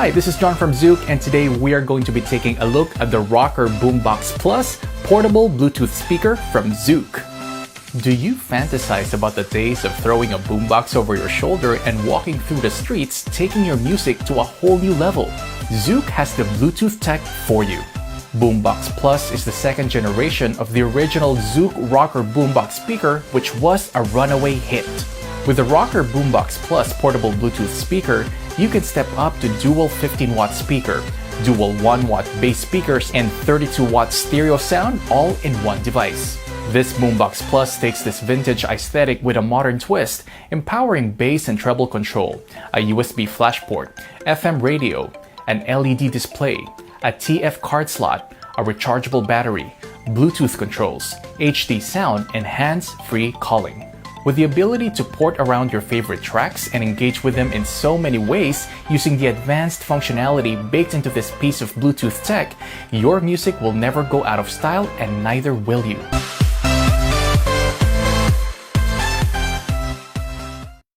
Hi, this is John from Zoook, and today we are going to be taking a look at the Rocker Boombox Plus portable Bluetooth speaker from Zoook. Do you fantasize about the days of throwing a boombox over your shoulder and walking through the streets, taking your music to a whole new level? Zoook has the Bluetooth tech for you. Boombox Plus is the second generation of the original Zoook Rocker Boombox speaker, which was a runaway hit. With the Rocker Boombox Plus portable Bluetooth speaker, you can step up to dual 15-watt speaker, dual 1-watt bass speakers, and 32-watt stereo sound all in one device. This Boombox Plus takes this vintage aesthetic with a modern twist, empowering bass and treble control, a USB flash port, FM radio, an LED display, a TF card slot, a rechargeable battery, Bluetooth controls, HD sound, and hands-free calling. With the ability to port around your favorite tracks and engage with them in so many ways using the advanced functionality baked into this piece of Bluetooth tech, your music will never go out of style and neither will you.